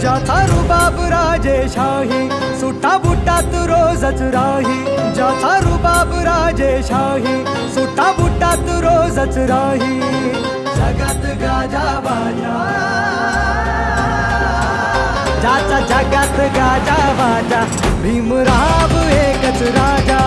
ज्याचा रुबाब राजेशाही, सुटा बुटात रोजच राही. ज्याचा रुबाब राजेशाही, सुटा बुटात रोजच राही. जगात गाजा बाजा, ज्याचा जगात गाजा बाजा, भीमराव एकच राजा.